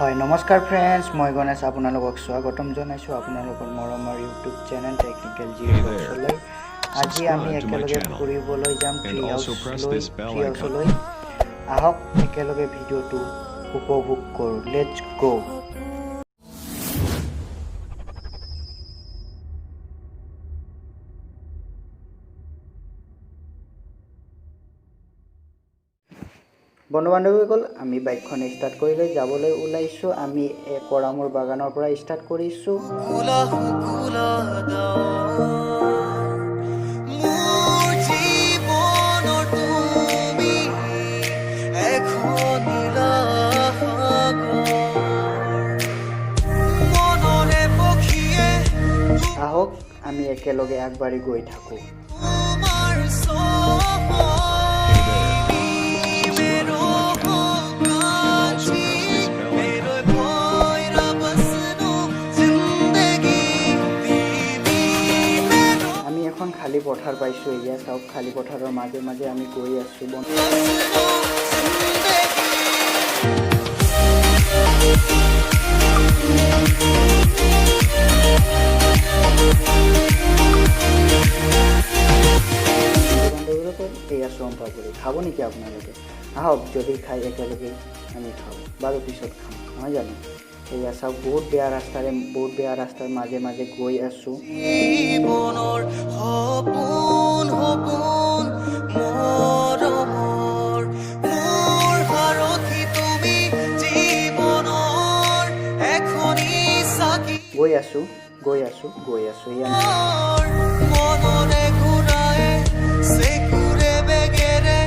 হয় নমস্কাৰ ফ্ৰেন্ডছ মই গণেশ আপোনালোকক স্বাগতম জনাইছো আপোনালোকৰ মৰমৰ ইউটিউব চেনেল টেকনিক্যাল জিৰ'লৈ আজি আমি একেলগে ফুৰিবলৈ যাম ট্ৰি হাউচলৈ আহক একেলগে ভিডিঅ'টো উপভোগ কৰো লেটস গো বন্ধু-বান্ধৱীসকল আমি বাইকখন ষ্টাৰ্ট কৰিলৈ যাবলৈ ওলাইছো আমি কৰামৰ বাগানৰ পৰা ষ্টাৰ্ট কৰিছো আহক আমি একেলগে আগবাঢ়ি গৈ থাকো খালি পথাৰ পাইছো এয়া সব খালি পথাৰৰ মাজে মাজে আমি গৈ আছো এয়া চম্পাপুৰি খাব নেকি আপোনালোকে আহক যদি খাই একেলগে আমি খাওঁ বাৰু পিছত খাম নহয় জানো এয়া সব বহুত বেয়া ৰাস্তাৰ মাজে মাজে গৈ আছো জীৱনৰ সপোন সপোন মৰমৰ মোৰ ভাৰতী তুমি জীৱনৰ এখনি সাকি গৈ আছো মনৰে ঘূৰাই সেকুৰে বেগেৰে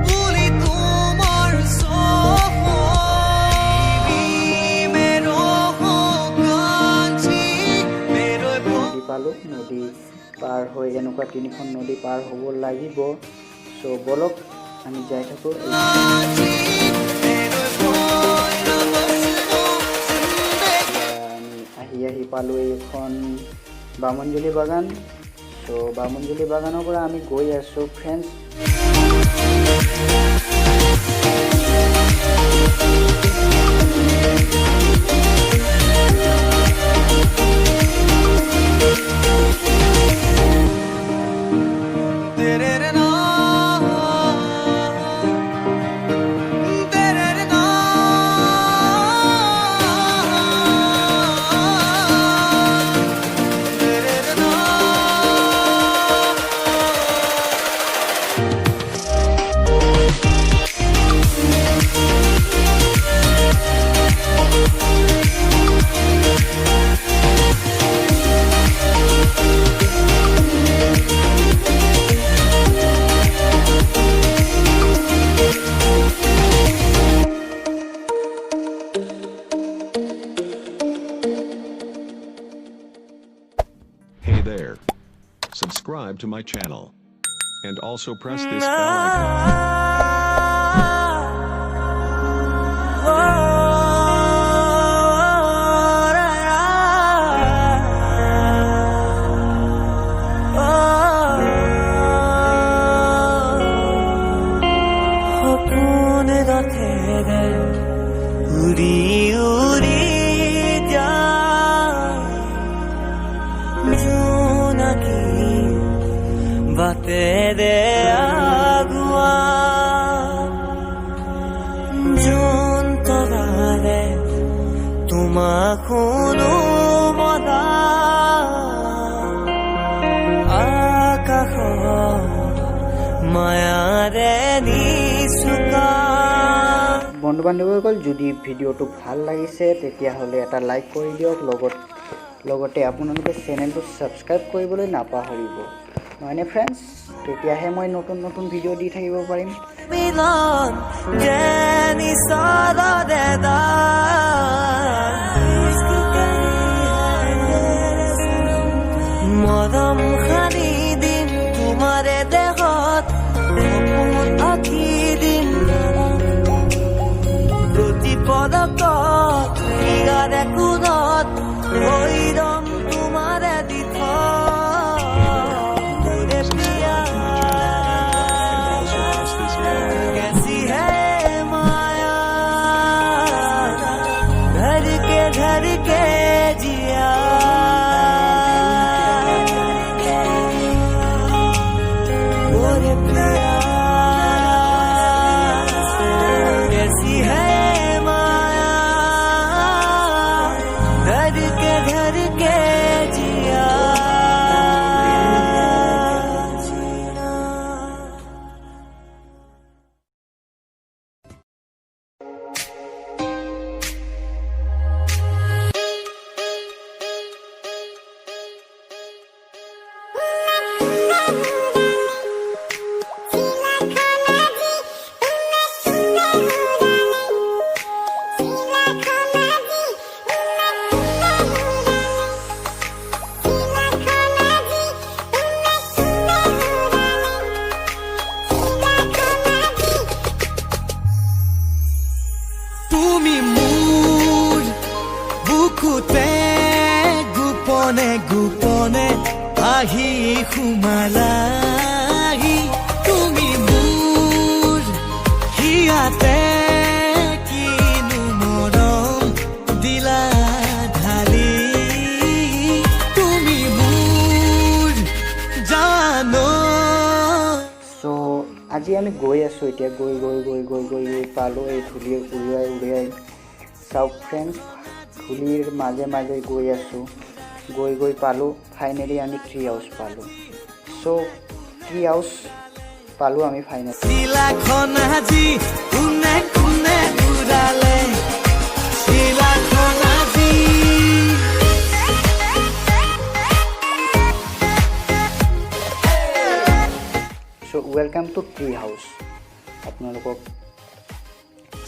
বুলি তোমাৰ নদী পাৰ হৈ এনেকুৱা তিনিখন নদী পাৰ হ'ব লাগিব সো বলক আমি যাই থাকো আমি আহি পালো এইখন বামনজুলি বাগান সো বামনজুলি বাগানৰ পৰা আমি গৈ আছো friends Subscribe to my channel and also press this bell icon. बाते दे आगुआ जोन तोरारे तुमा खुनु मदा आकाश मायारे निसुका বন্ধু-বান্ধৱীসকল যদি ভিডিঅ'টো ভাল লাগিছে তেতিয়াহ'লে এটা লাইক কৰি দিয়ক লগতে আপোনালোকে চেনেলটো ছাবস্ক্ৰাইব কৰিবলৈ নাপাহৰিব নহয়নে ফ্ৰেন্ডছ তেতিয়াহে মই নতুন নতুন ভিডিঅ' দি থাকিব পাৰিম মিলন জেনি সাদা দেদা মৰম খানি দিন তোমাৰে দেহত সপোন আঁকি দিন প্ৰতি পদকত ইয়াৰে কোণত ভৈৰম তোমাৰে দিথ कैसी है माया গোপনে গোপনে আহি সোমালাহি তুমি মোৰ হিয়াতে কিনো মৰম দিলা ঢালি তুমি মোৰ জানো সো আজি আমি গৈ আছোঁ এতিয়া গৈ পালোঁ এই ধূলিৰ উৰিয়াই চাওক ফ্ৰেণ্ডছ ধূলিৰ মাজে মাজে গৈ আছোঁ গৈ পালোঁ ফাইনেলি আমি ট্ৰি হাউচ পালোঁ সো ট্ৰি হাউচ পালোঁ আমি ফাইনেলি শিলাখন আজি কোনে কোনে উৰালে শিলাখন আজি so welcome to tree house আপোনালোকক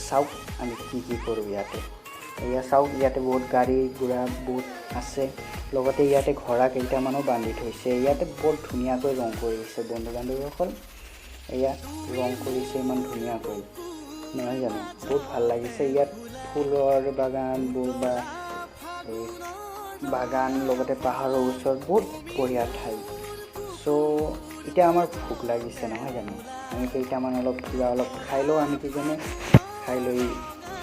চাওক আমি কি কৰোঁ ইয়াতে এয়া চাওক ইয়াতে বহুত গাড়ী ঘোঁৰা বহুত আছে লগতে ইয়াতে ঘোঁৰা কেইটামানো বান্ধি থৈছে ইয়াতে বহুত ধুনীয়াকৈ ৰং কৰিছে বন্ধু বান্ধৱীসকল এয়া ৰং কৰিছে ইমান ধুনীয়াকৈ নহয় জানো বহুত ভাল লাগিছে ইয়াত ফুলৰ বাগান বা বাগান লগতে পাহাৰৰ ওচৰত বহুত বঢ়িয়া ঠাই চ' এতিয়া আমাৰ ভোক লাগিছে নহয় জানো আমি কেইটামান কিবা অলপ খাই লওঁ আমি কিজনে খাই লৈ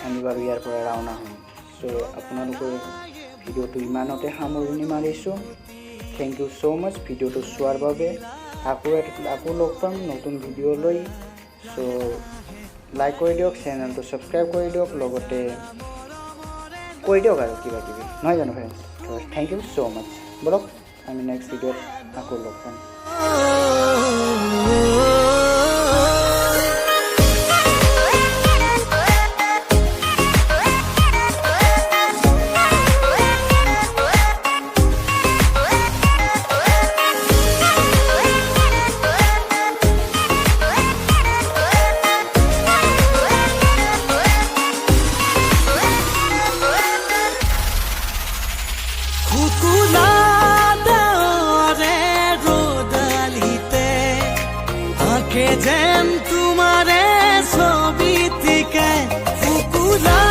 আমি বাৰু ইয়াৰ পৰা ৰাওনা হ'ম চ' আপোনালোকে ভিডিঅ'টো ইমানতে সামৰণি মাৰিছোঁ থেংক ইউ ছ' মাছ ভিডিঅ'টো চোৱাৰ বাবে আকৌ লগ পাম নতুন ভিডিঅ' লৈ চ' লাইক কৰি দিয়ক চেনেলটো ছাবস্ক্ৰাইব কৰি দিয়ক লগতে কৰি দিয়ক আৰু কিবা কিবি নহয় জানো ফ্ৰেণ্ডছ থেংক ইউ ছ' মাছ বলক আমি নেক্সট ভিডিঅ'ত আকৌ লগ পাম যেন তোমারে ছবিটিকে ফুকুলা